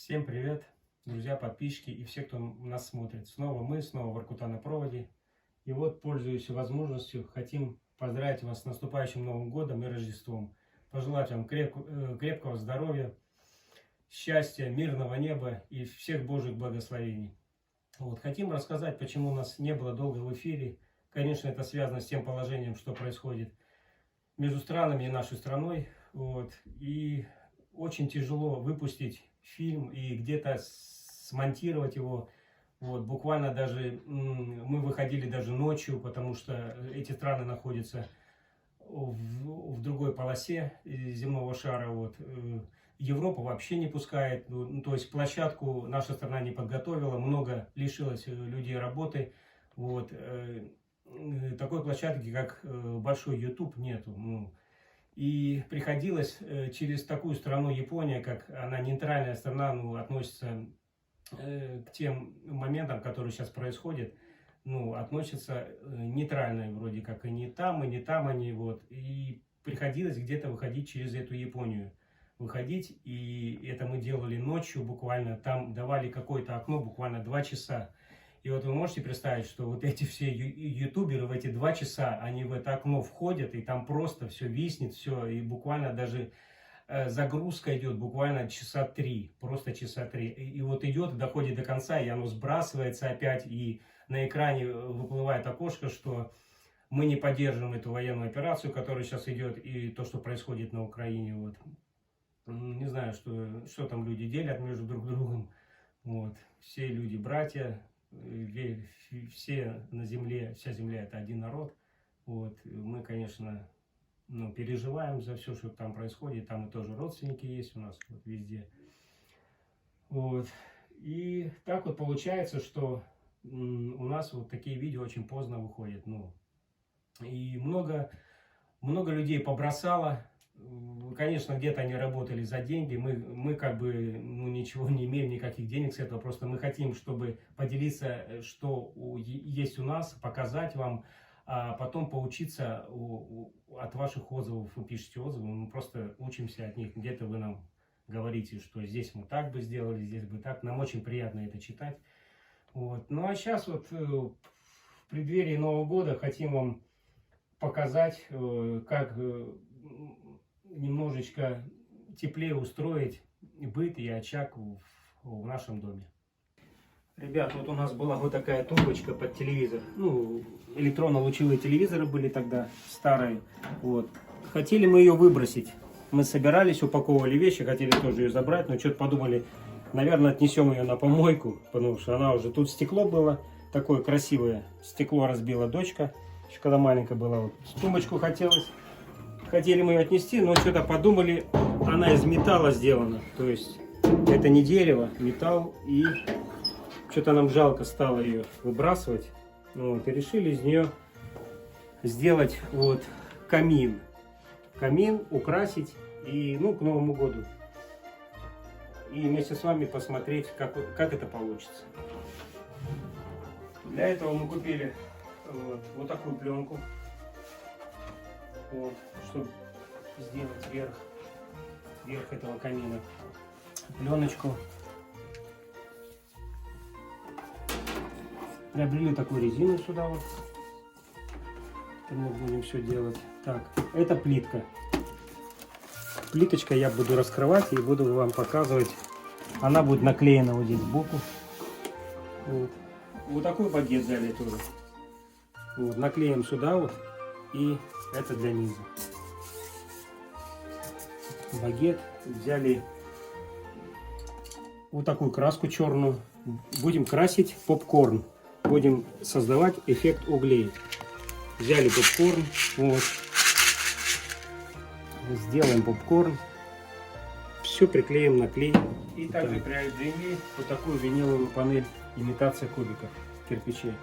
Всем привет, друзья, подписчики и все, кто нас смотрит. Снова мы, снова Воркута на проводе. И вот, пользуясь возможностью, хотим поздравить вас с наступающим Новым годом и Рождеством. Пожелать вам крепкого здоровья, счастья, мирного неба и всех Божьих благословений. Вот, хотим рассказать, почему нас не было долго в эфире. Конечно, это связано с тем положением, что происходит между странами и нашей страной. Вот, и очень тяжело выпустить фильм и где-то смонтировать его. Вот, буквально даже мы выходили даже ночью, потому что эти страны находятся в другой полосе земного шара. Вот. Европа вообще не пускает, то есть площадку наша страна не подготовила, много лишилось людей работы. Вот. Такой площадки, как большой YouTube, нету. И приходилось через такую страну Япония, как она нейтральная страна, относится к тем моментам, которые сейчас происходят, относятся нейтрально, вроде как и не там они, вот. И приходилось где-то выходить через эту Японию. Выходить, и это мы делали ночью буквально, там давали какое-то окно, буквально 2 часа. И вот вы можете представить, что вот эти все ютуберы в эти 2 часа, они в это окно входят, и там просто все виснет, все, и буквально даже загрузка идет буквально часа 3, просто часа 3. И вот идет, доходит до конца, и оно сбрасывается опять, и на экране выплывает окошко, что мы не поддерживаем эту военную операцию, которая сейчас идет, и то, что происходит на Украине. Вот. Не знаю, что там люди делят между друг другом. Вот. Все люди братья. Все на земле, вся земля — это один народ. Вот. Мы, конечно, переживаем за все, что там происходит. Там и тоже родственники есть у нас вот везде. Вот. И так вот получается, что у нас вот такие видео очень поздно выходят. И много людей побросало. Конечно, где-то они работали за деньги, мы как бы ничего не имеем, никаких денег с этого, просто мы хотим, чтобы поделиться, что есть у нас, показать вам, а потом поучиться от ваших отзывов. Вы пишете отзывы, мы просто учимся от них, где-то вы нам говорите, что здесь мы так бы сделали, здесь бы так, нам очень приятно это читать. Вот. Ну а сейчас вот в преддверии Нового года хотим вам показать, как немножечко теплее устроить быт и очаг в нашем доме. Ребят, вот у нас была вот такая тумбочка под телевизор. Электронно-лучевые телевизоры были тогда, старые. Вот. Хотели мы ее выбросить. Мы собирались, упаковывали вещи, хотели тоже ее забрать, но что-то подумали, наверное, отнесем ее на помойку, потому что она уже... Тут стекло было такое красивое. Стекло разбила дочка, еще когда маленькая была. Вот. Тумбочку хотели мы ее отнести, но что-то подумали, она из металла сделана. То есть это не дерево, металл. И что-то нам жалко стало ее выбрасывать. Вот, и решили из нее сделать вот камин. Камин украсить и к Новому году. И вместе с вами посмотреть, как это получится. Для этого мы купили вот такую пленку. Вот, чтобы сделать верх этого камина. Пленочку. Приобрели такую резину сюда вот. Это мы будем все делать. Так, это плитка. Плиточка я буду раскрывать и буду вам показывать. Она будет наклеена вот здесь сбоку. Вот такой багет взяли тоже. Вот, наклеим сюда вот. И это для низа. Багет. Взяли вот такую краску черную. Будем красить попкорн. Будем создавать эффект углей. Взяли попкорн. Вот. Сделаем попкорн. Все приклеим на клей. И также приобрели вот такую виниловую панель. Имитация кубиков кирпичей.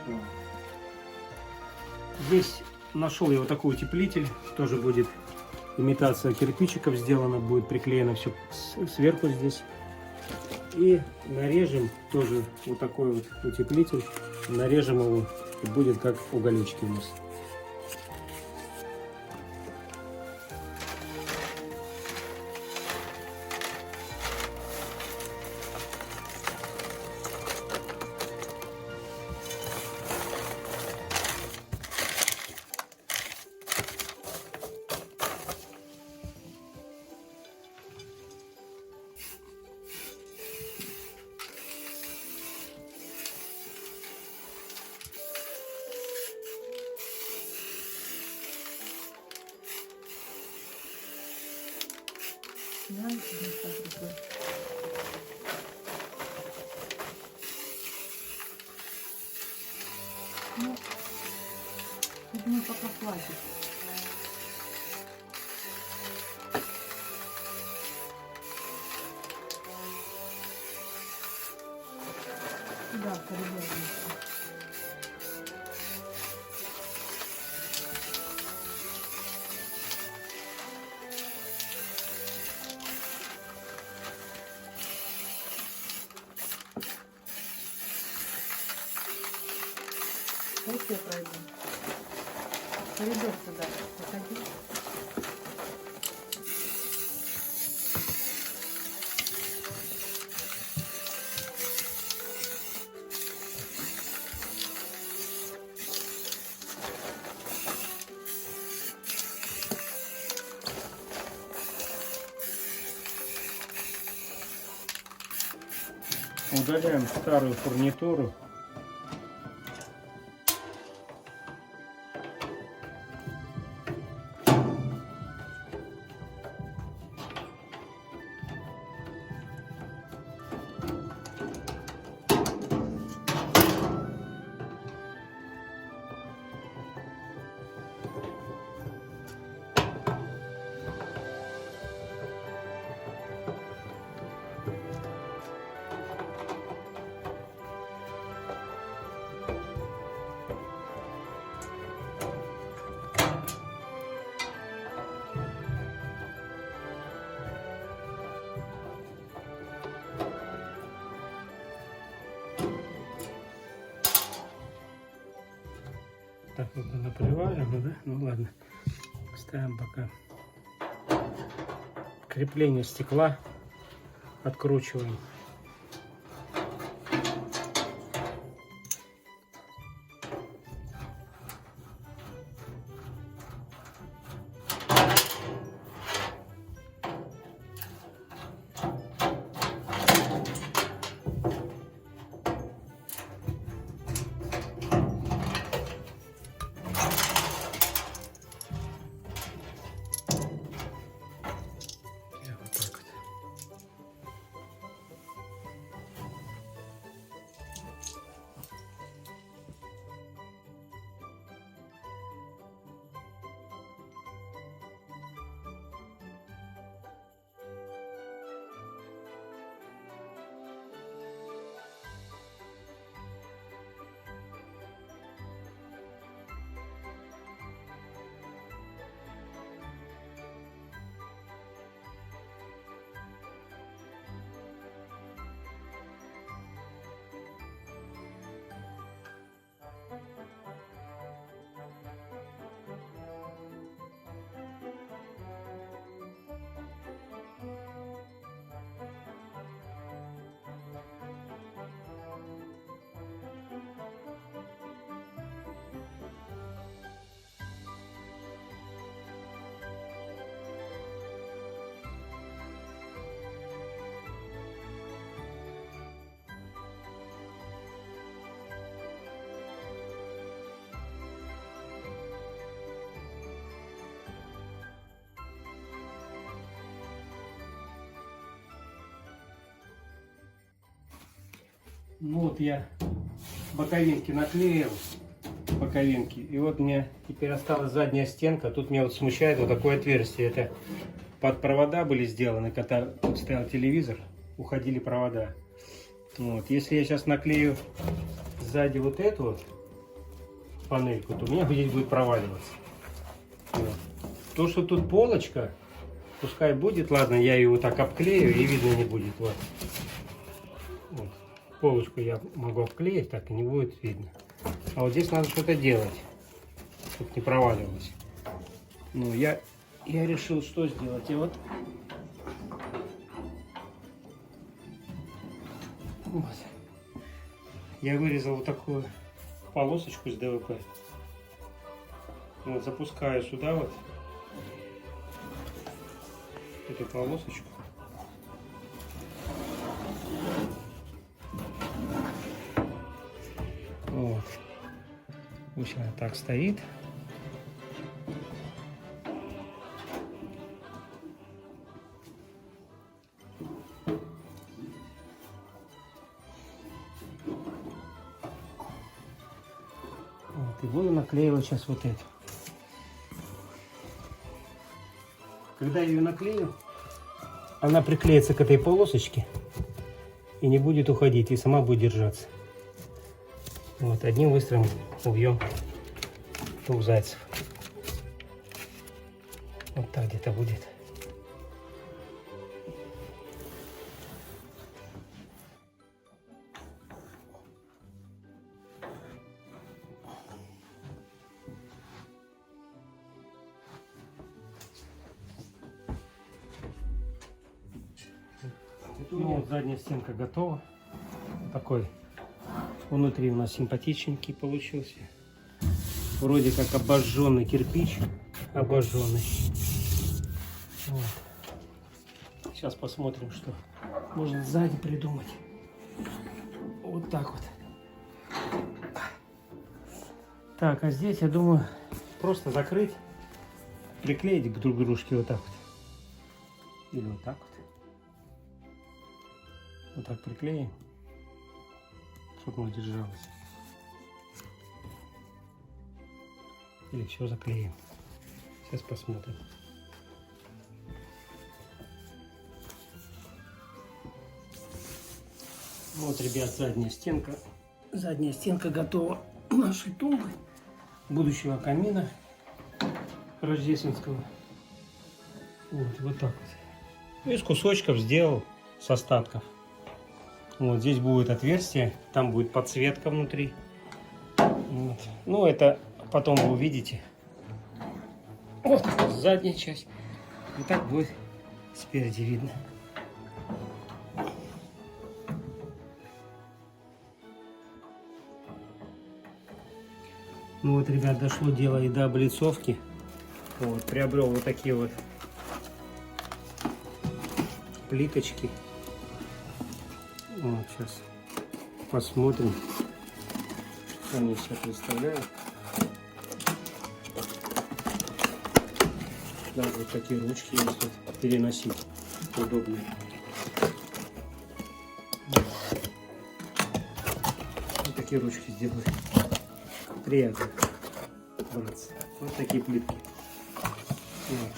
Вот. Здесь нашел я вот такой утеплитель, тоже будет имитация кирпичиков сделана, будет приклеено все сверху здесь. И нарежем тоже вот такой вот утеплитель, нарежем его, и будет как уголечки у нас. Да, вот так рукой. Ну, я думаю, пока хватит. Да, в коридор. Вот я пройду. Коридор сюда. Заходи. Удаляем старую фурнитуру. Так вот наплевали, ну да? Ну ладно. Ставим пока. Крепление стекла откручиваем. Ну вот я боковинки наклеил, боковинки, и вот мне теперь осталась задняя стенка. Тут меня вот смущает вот такое отверстие. Это под провода были сделаны, когда тут стоял телевизор, уходили провода. Вот. Если я сейчас наклею сзади вот эту вот панельку, то у меня здесь будет проваливаться. Вот. То, что тут полочка, пускай будет, ладно, я ее вот так обклею и видно не будет. Вот. Вот. Полочку я могу обклеить, так и не будет видно. А вот здесь надо что-то делать, чтобы не проваливалось. Ну, я решил, что сделать. Я вот я вырезал вот такую полосочку с ДВП. Вот, запускаю сюда вот эту полосочку. Вот. Пусть она так стоит. И буду наклеивать сейчас вот эту. Когда я ее наклею, она приклеится к этой полосочке и не будет уходить, и сама будет держаться. Вот, одним выстрелом убьем 2 зайцев. Вот так где-то будет. Ну вот задняя стенка готова. Такой внутри у нас симпатичненький получился. Вроде как обожженный кирпич. Обожженный. Вот. Сейчас посмотрим, что можно сзади придумать. Вот так вот. Так, а здесь, я думаю, просто закрыть, приклеить к друг дружке вот так вот. Или вот так вот. Вот так приклеим, чтобы оно держалось. Или все заклеим. Сейчас посмотрим. Вот, ребят, задняя стенка. Задняя стенка готова нашей тумбы, будущего камина рождественского. Вот так вот. Из кусочков сделал, с остатков. Вот здесь будет отверстие, там будет подсветка внутри. Вот. Ну, это потом вы увидите. Вот задняя часть. И так будет спереди видно. Ну вот, ребят, дошло дело и до облицовки. Вот, приобрел вот такие вот плиточки. Вот, сейчас посмотрим, что они себя представляют. Да, вот такие ручки есть, вот, переносить удобные. Вот такие ручки сделали. Приятно браться. Вот такие плитки. Вот.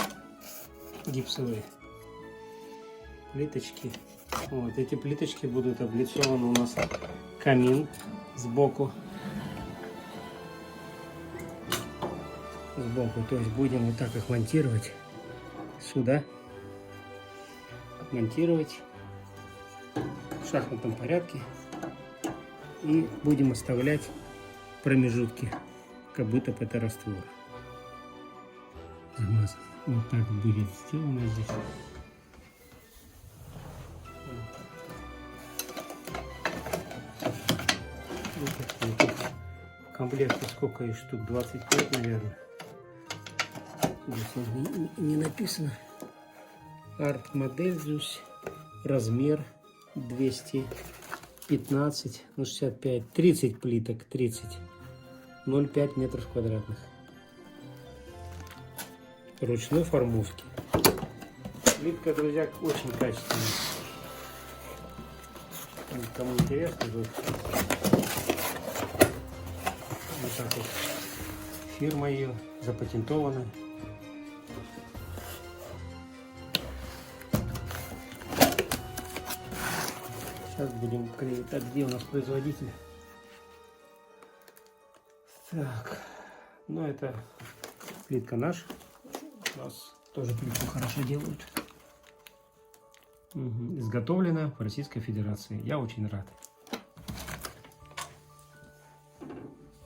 Гипсовые плиточки. Вот эти плиточки будут облицованы у нас камин сбоку. Сбоку, то есть будем вот так их монтировать сюда. Монтировать в шахматном порядке. И будем оставлять промежутки, как будто бы это раствор. Замазан. Вот так будет сделано здесь. В комплекте сколько и штук? 25, наверное. Здесь не написано. Арт-модель здесь. Размер 215 на 65. 30 плиток. 30. 0,5 метров квадратных. Ручной формовки. Плитка, друзья, очень качественная. Кому интересно, вот так вот. Фирма ее запатентована. Сейчас будем клеить. Так, где у нас производитель? Так, ну это плитка наша. У нас тоже плитку хорошо делают. Изготовлена в Российской Федерации. Я очень рад.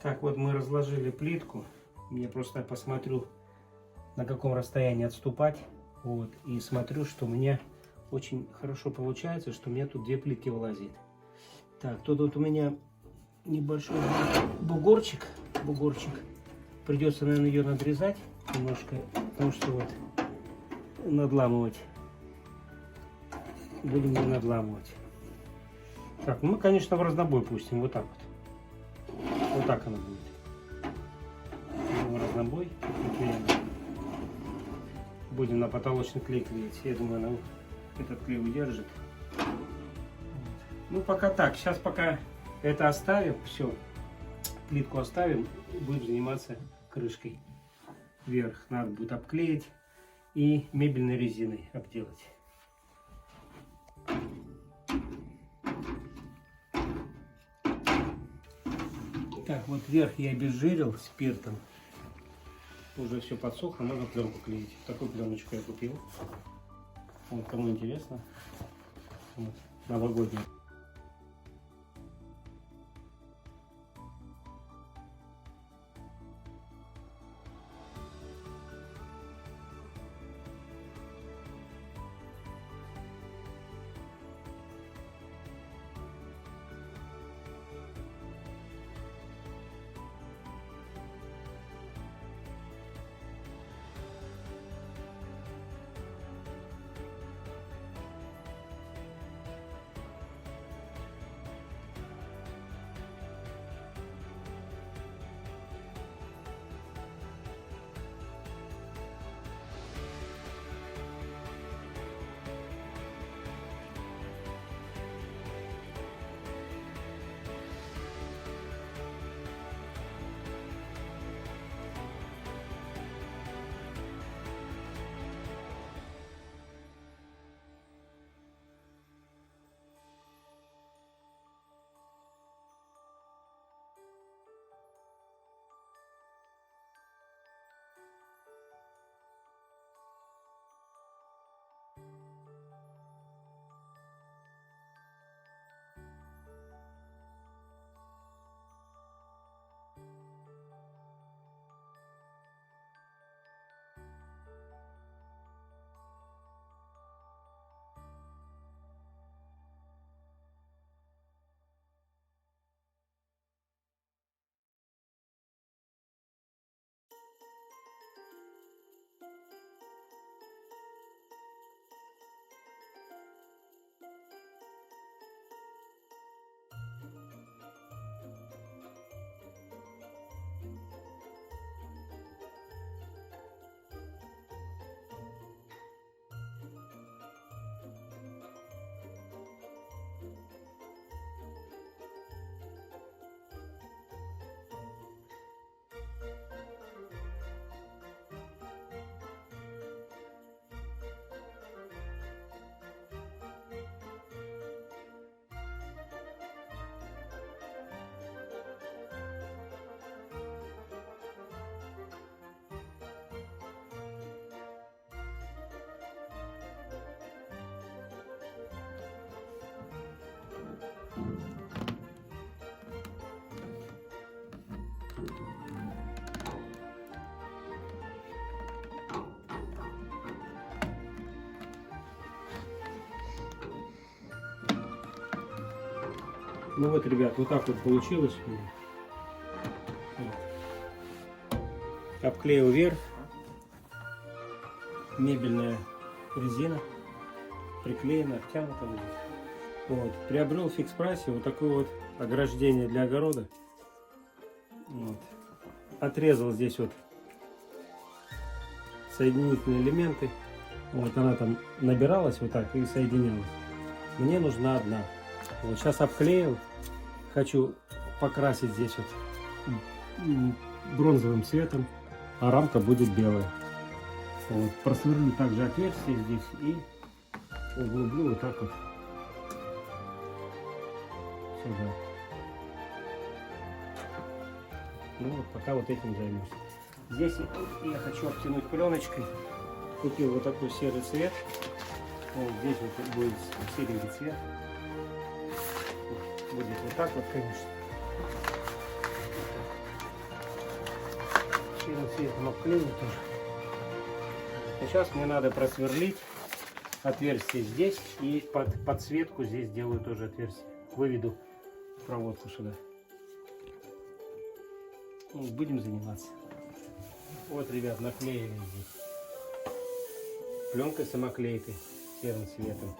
Так, вот мы разложили плитку. Я просто посмотрю, на каком расстоянии отступать. Вот, и смотрю, что у меня очень хорошо получается, что у меня тут 2 плитки влазит. Так, тут вот у меня небольшой бугорчик. Придется, наверное, ее надрезать немножко, потому что вот надламывать. Будем ее надламывать. Так, ну мы, конечно, в разнобой пустим. Вот так вот. Вот так она будет. В разнобой. Будем на потолочный клей клеить. Я думаю, она этот клей удержит. Ну, пока так. Сейчас пока это оставим. Все. плитку оставим, будем заниматься крышкой. Вверх надо будет обклеить и мебельной резиной обделать. Так, вот верх я обезжирил спиртом. Уже все подсохло, можно пленку клеить. Такую пленочку я купил. Вот, кому интересно. Вот, новогодняя. Ну вот, ребят, вот так вот получилось. Вот. Обклеил вверх. Мебельная резина. Приклеена, обтянута будет. Вот. Приобрел в фикс-прайсе вот такое вот ограждение для огорода. Вот. Отрезал здесь вот соединительные элементы. Вот она там набиралась вот так и соединялась. Мне нужна одна. Вот сейчас обклеил. Хочу покрасить здесь вот бронзовым цветом, а рамка будет белая. Вот. Просверлю также отверстие здесь и углублю вот так вот сюда. Ну вот пока вот этим займусь. Здесь я хочу обтянуть пленочкой. Купил вот такой серый цвет. Вот здесь вот будет серенький цвет. Будет вот так вот, конечно. Серым цветом обклею тоже. Сейчас мне надо просверлить отверстие здесь и под подсветку здесь делаю тоже отверстие. Выведу проводку сюда. Вот, будем заниматься. Вот, ребят, наклеили здесь пленкой самоклейкой серым цветом.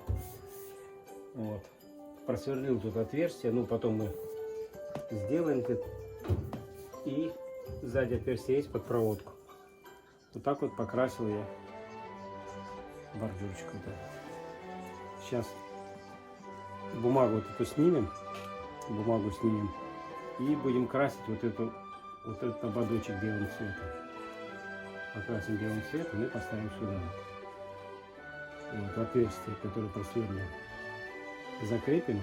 Вот. Просверлил тут отверстие, ну потом мы сделаем тут. И сзади отверстие есть под проводку. Вот так вот покрасил я бордюрчик. Вот. Сейчас бумагу вот эту снимем. Бумагу снимем. И будем красить вот этот ободочек белым цветом. Покрасим белым цветом и поставим сюда. Вот отверстие, которое просверлено. Закрепим.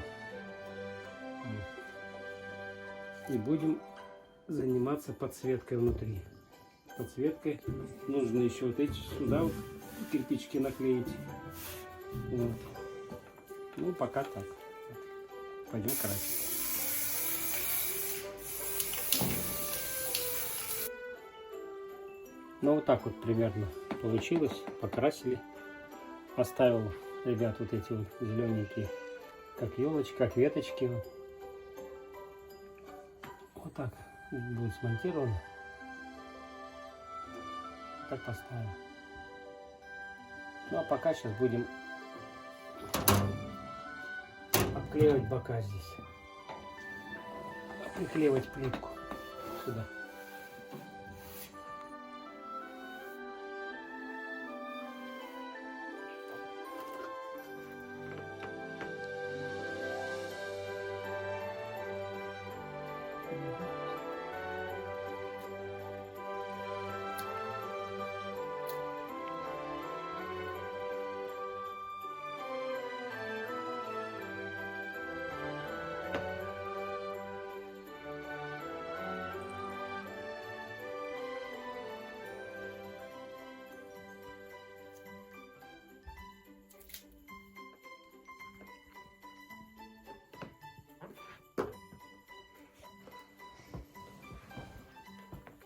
И будем заниматься подсветкой внутри. Подсветкой нужно еще вот эти сюда вот кирпичики наклеить. Вот. Ну, пока так. Пойдем красить. Ну, вот так вот примерно получилось. Покрасили. Оставил, ребят, вот эти вот зелененькие, как елочки, как веточки. Вот так будет смонтировано. Так поставим. Ну, а пока сейчас будем обклеивать бока здесь. Приклеивать плитку сюда.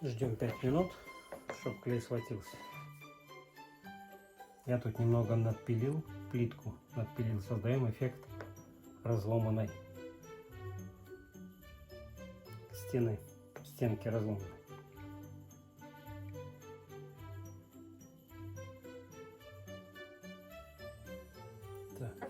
Ждем 5 минут, чтобы клей схватился. Я тут немного надпилил, плитку надпилил, создаем эффект разломанной стены, стенки разломанной. Так.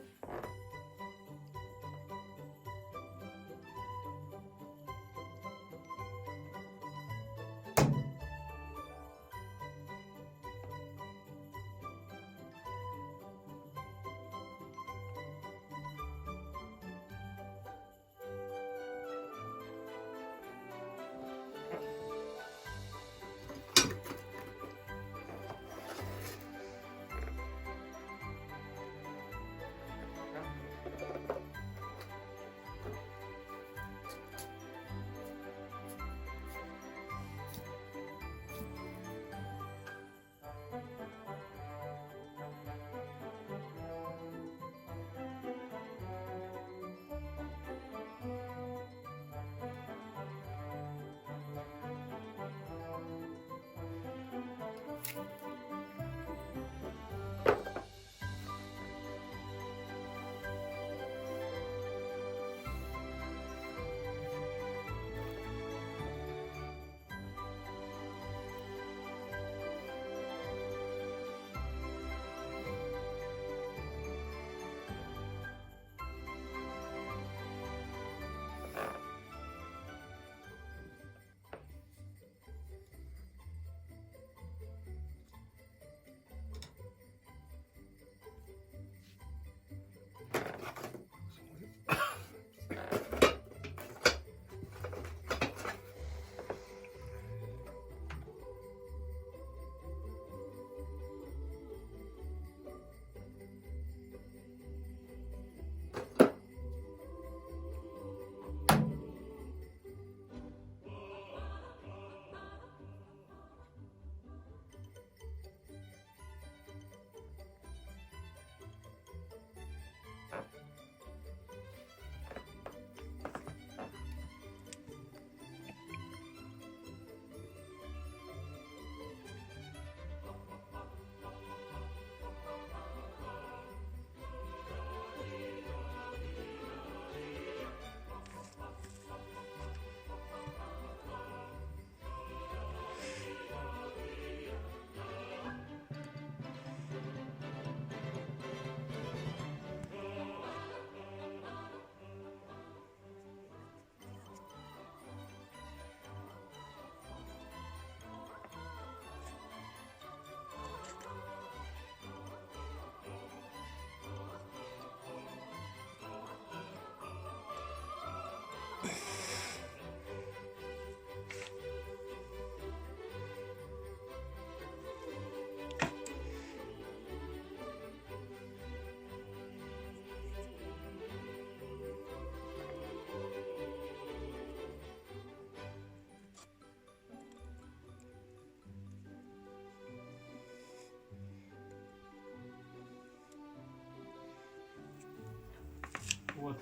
Вот,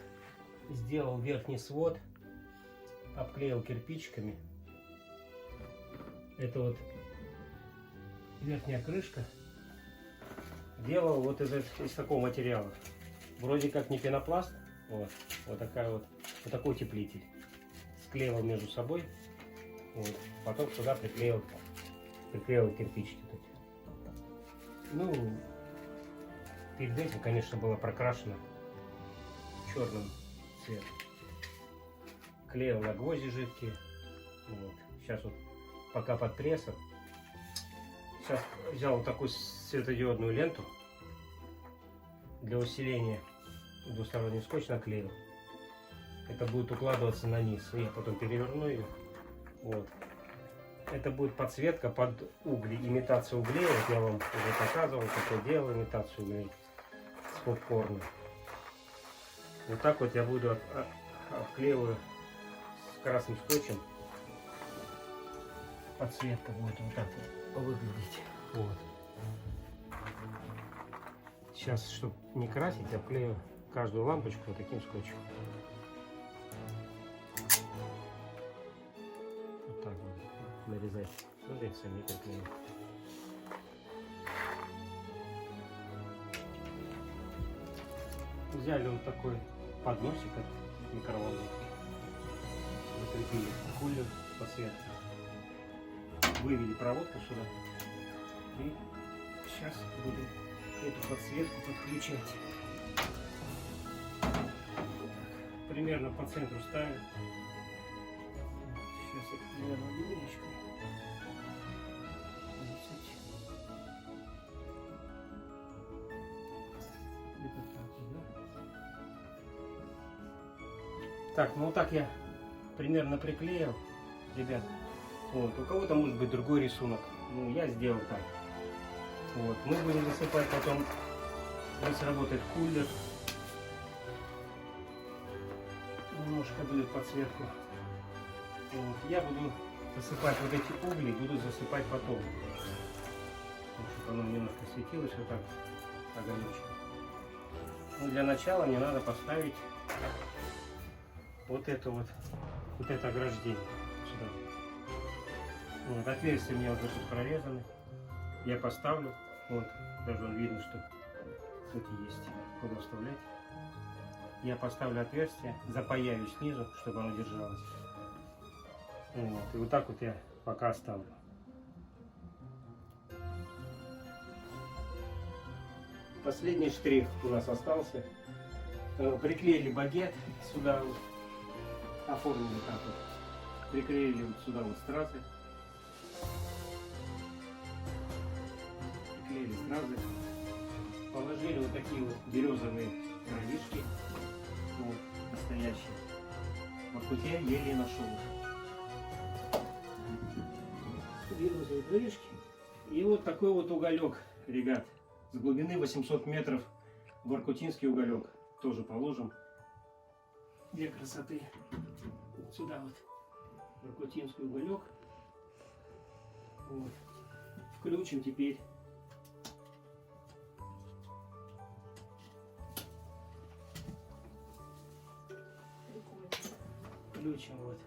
сделал верхний свод, обклеил кирпичиками. Это вот верхняя крышка. Делал вот из такого материала. Вроде как не пенопласт. Вот такой утеплитель. Склеивал между собой. Вот. Потом сюда приклеил кирпичики. Ну, перед этим, конечно, было прокрашено черным цветом. Клеил на гвозди жидкие. Вот. Сейчас вот пока под прессом. Сейчас взял вот такую светодиодную ленту для усиления. Двусторонний скотч наклеил. Это будет укладываться на низ. Я потом переверну ее. Вот. Это будет подсветка под угли, имитация углей. Вот я вам уже показывал, как я делал имитацию углей с попкорном. Вот так вот я буду обклеиваю с красным скотчем. Подсветка будет вот так вот выглядеть. Вот. Сейчас, чтобы не красить, обклею каждую лампочку вот таким скотчем. Вот так вот нарезать. Смотрите, сами приклею. Взяли вот такой подносик от микроволновки. Закрепили кулер подсветки. Вывели проводку сюда. И сейчас буду эту подсветку подключать. Примерно по центру ставим. Сейчас я примерно линейку. Так, ну вот так я примерно приклеил, ребят. Вот, у кого-то может быть другой рисунок. Ну, я сделал так. Вот, мы будем засыпать потом. Здесь работает кулер. Немножко будет подсветку. Вот, я буду засыпать вот эти угли, буду засыпать потом. Чтобы оно немножко светилось вот так, огонечко. Ну, для начала мне надо поставить вот это ограждение сюда. Вот, отверстия у меня уже тут прорезаны. Я поставлю. Вот, даже видно, что тут есть куда вставлять. Я поставлю отверстие, запаяю снизу, чтобы оно держалось. Вот, и вот так вот я пока оставлю. Последний штрих у нас остался. Приклеили багет сюда вот. Оформили так вот. Приклеили вот сюда вот стразы. Приклеили стразы. Положили вот такие вот березовые дровишки. Вот, настоящие. Вот тут я еле нашел. Березовые дровишки. И вот такой вот уголек, ребят. С глубины 800 метров воркутинский уголек. Тоже положим. Для красоты. Вот сюда вот воркутинский уголек. Вот. Включим теперь. Включим вот.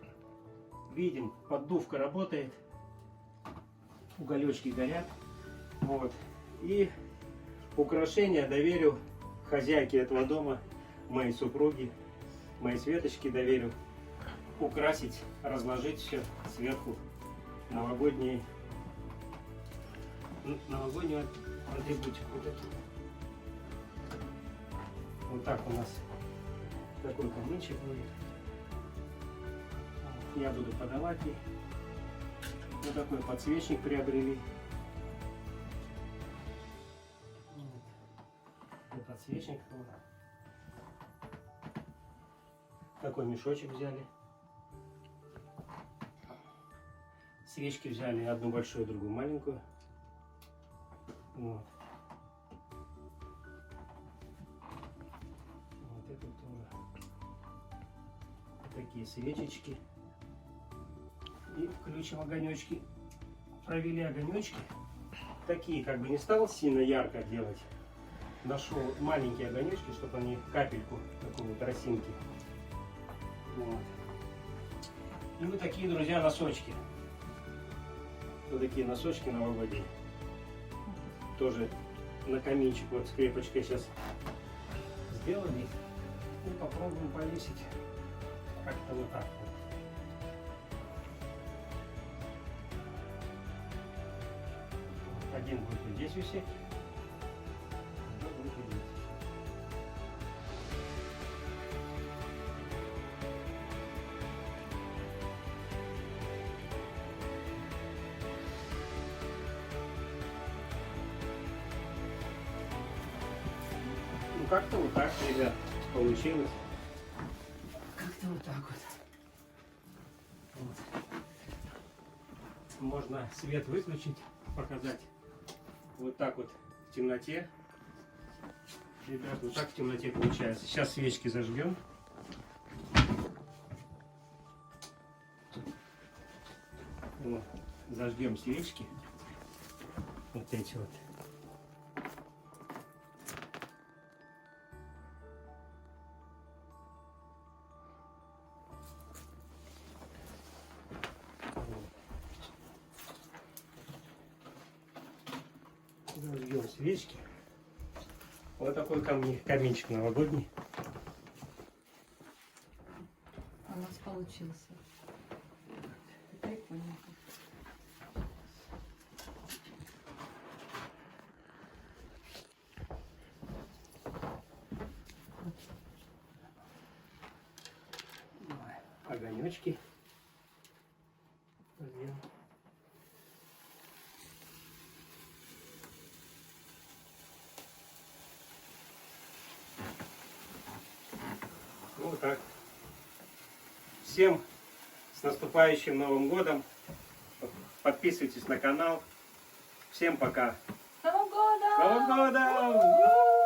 Видим, поддувка работает. Уголечки горят. Вот. И украшения доверю хозяйке этого дома, моей супруге, моей Светочке доверю украсить, разложить все сверху новогоднюю атрибутику. Вот, вот так у нас такой камынчик будет. Я буду подавать ей. Вот такой подсвечник приобрели. Подсвечник. Такой мешочек взяли. Свечки взяли, одну большую, другую маленькую. Вот. Вот это тоже. Такие свечечки. И включим огонечки. Провели огонечки. Такие, как бы не стал сильно ярко делать. нашел маленькие огонечки, чтобы они капельку, такой вот росинки. Вот. И вот такие, друзья, носочки. Вот такие носочки новогодние. Тоже на каминчик вот скрепочкой сейчас сделали. И попробуем повесить как-то вот так вот. Один будет вот здесь висеть, другой будет вот здесь. Ну как-то вот так, ребят, получилось. Как-то вот так вот. Можно свет выключить, показать. Вот так вот в темноте. Ребят, вот так в темноте получается. Сейчас свечки зажгем. Вот. Зажгем свечки. Вот эти вот. Зажгем свечки. Вот такой каминчик новогодний. У нас получился. Прикольно. Огонечки. Зажгем. Вот так. Всем с наступающим Новым годом. Подписывайтесь на канал. Всем пока. С Новым годом! С Новым годом!